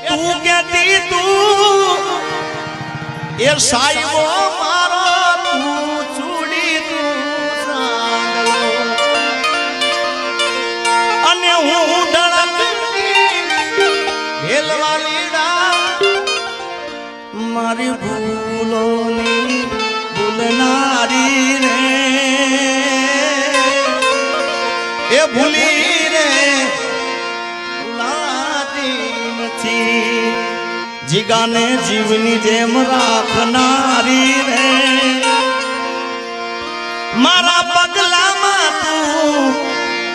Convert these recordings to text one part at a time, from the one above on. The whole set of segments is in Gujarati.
તું કેતી તું એ સાઈબો મારો તું ચૂડી તું સાંગલો અને હું ધડકતી હેલવાલીડા મારી ભૂલોની ભૂલનારી રે એ ભૂલી રે જીગાને જીવની જેમ રાખનારી રે મારા પગલામાં તું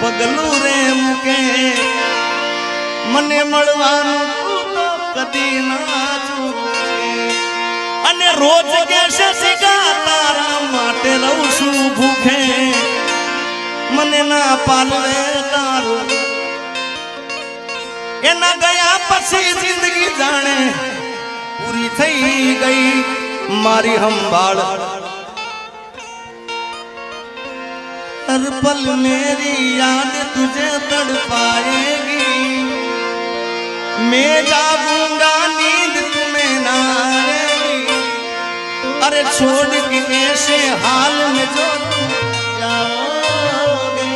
પગલું રે મૂકે મને મળવાનું તું તો કદી ના ચૂકે અને રોજ કેશે જીગા તારા માટે રહું છું ભૂખે મને ના પાલવે તારું એના ગયા પછી જિંદગી જાણે પૂરી થઈ ગઈ મારી સંભાળ हर पल मेरी याद तुझे तड़पाएगी मैं जागूंगा नींद तुम्हें ना आएगी अरे छोड़ के ऐसे हाल में जो तुम जाओगे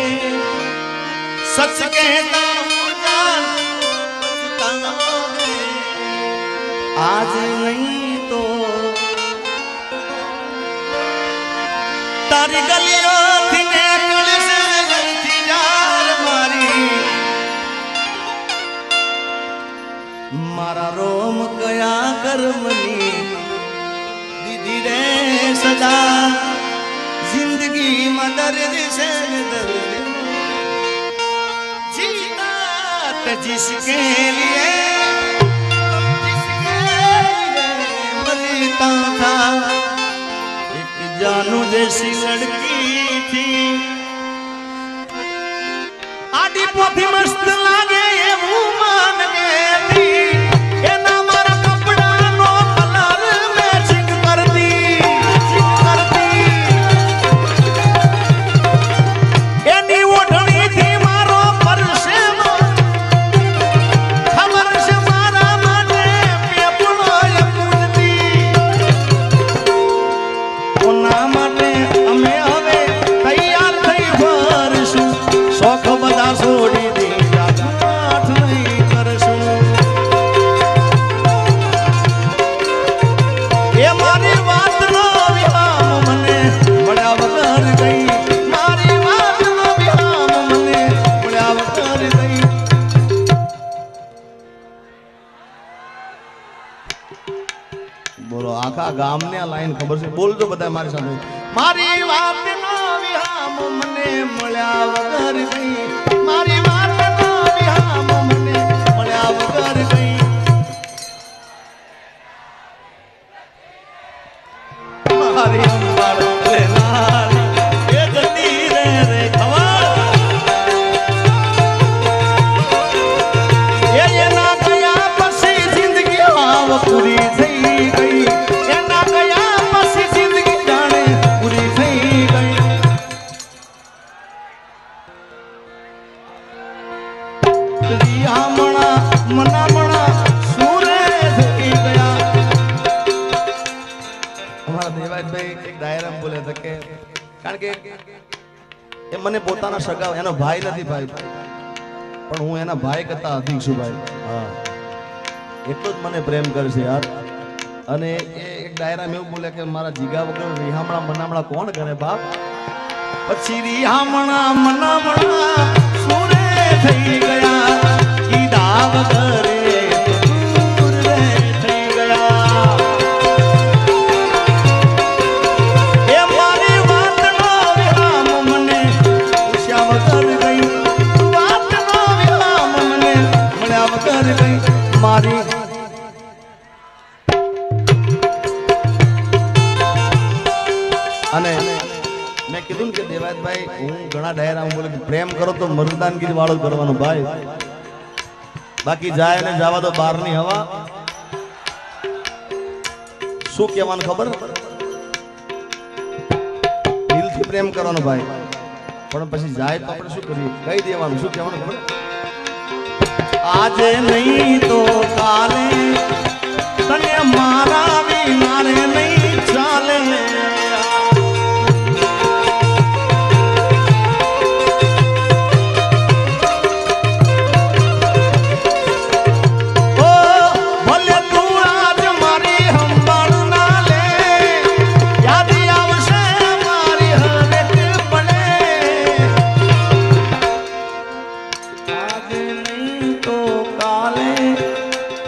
सच कहता आज नहीं तो तारी गलियों थी नेकल से जलती जार मारी मारा रोम गया कर्मनी दीदी रे सजा जिंदगी में दर्द से दर्द जीता जिसके लिए था एक जानू जैसी लड़की थी आदि पोथी मस्त लागे ये मुंह मान गए थी ये ना मारा कपड़ा नो कलर मैचिंग करती ये नी ओढ़नी थी मारो परसे खबर से मारा माने पे पुनो ये पूछती કોના માટે અમે હવે તૈયાર થઈ ફરશું શોખ બધા છોડી દે ગાંઠ નહીં કરશું એ મારી વાતનો વિરામ મને મળ્યા વગર ગઈ મારી વાતનો વિરામ મને મળ્યા વગર ગઈ બોલો આખા ગામને આ લાઈન ખબર છે બોલજો બધા મારી સાથે મારી વાતનો વિરામ મને મળ્યા વગર ગઈ મારી વાતનો વિરામ મને મળ્યા વગર ગઈ મારી અંબાળ રે નારી એ જતી રે રે ખબર એના ગયા પછી જિંદગી આવ પૂરી થઈ મને પોતાના સગા એનો ભાઈ નથી ભાઈ પણ હું એના ભાઈ કરતા અધિક છું ભાઈ હા એટલો જ મને પ્રેમ કરશે યાર અને એ એક ડાયરામાં એવું બોલે કે મારા જીગા વગર રિહામણા મનામણા કોણ કરે બાપ પછી રિહામણા મનામણા સુરે થઈ ગયા કીધા વગર મારી અને મેં કીધું કે દેવાયતભાઈ હું ઘણા ડાયરા બોલે પ્રેમ કરો તો મર્દાનગીરી વાળો કરવાનો ભાઈ બાકી જાય ને જવા તો બહારની હવા શું કહેવાનું ખબર દિલથી પ્રેમ કરવાનો ભાઈ પણ પછી જાય તો આપણે શું કરીએ કહી દેવાનું શું કહેવાનું ખબર आज नहीं तो काल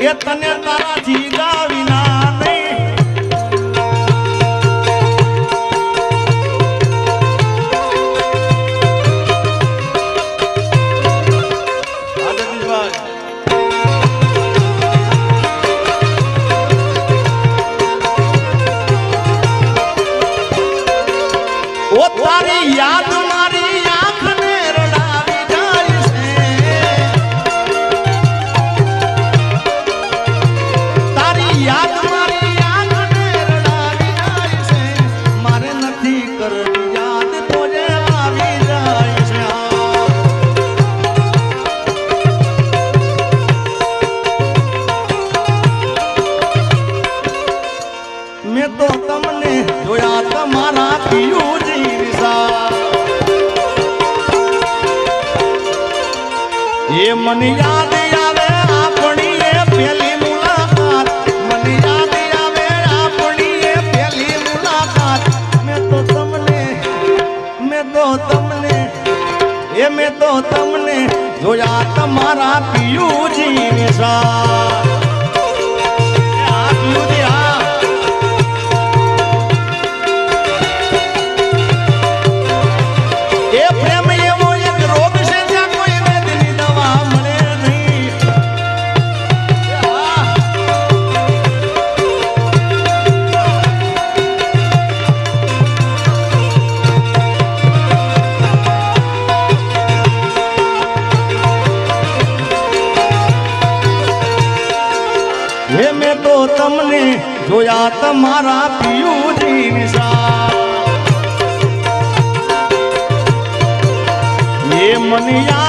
એ તને તારા જીગા વિના નહીં ઓ તારી યાદ મારી આંખને રડાવી જાય છે તારી યાદ મારી આંખને રડાવી જાય છે મારે નથી કરવી યાદ તો જે આવી જાય છે મેં તો તમને જોયા તમારા પિયુજી એ મને યાદ આવે આપણી એ પહેલી મુલાકાત મને યાદ આવે આપણી એ પહેલી મુલાકાત મેં તો તમને જોયા તમારા પિયુજી નિશા મેં તો તમને જોયા તમારા પિયુજી નિશા એ મને યાદ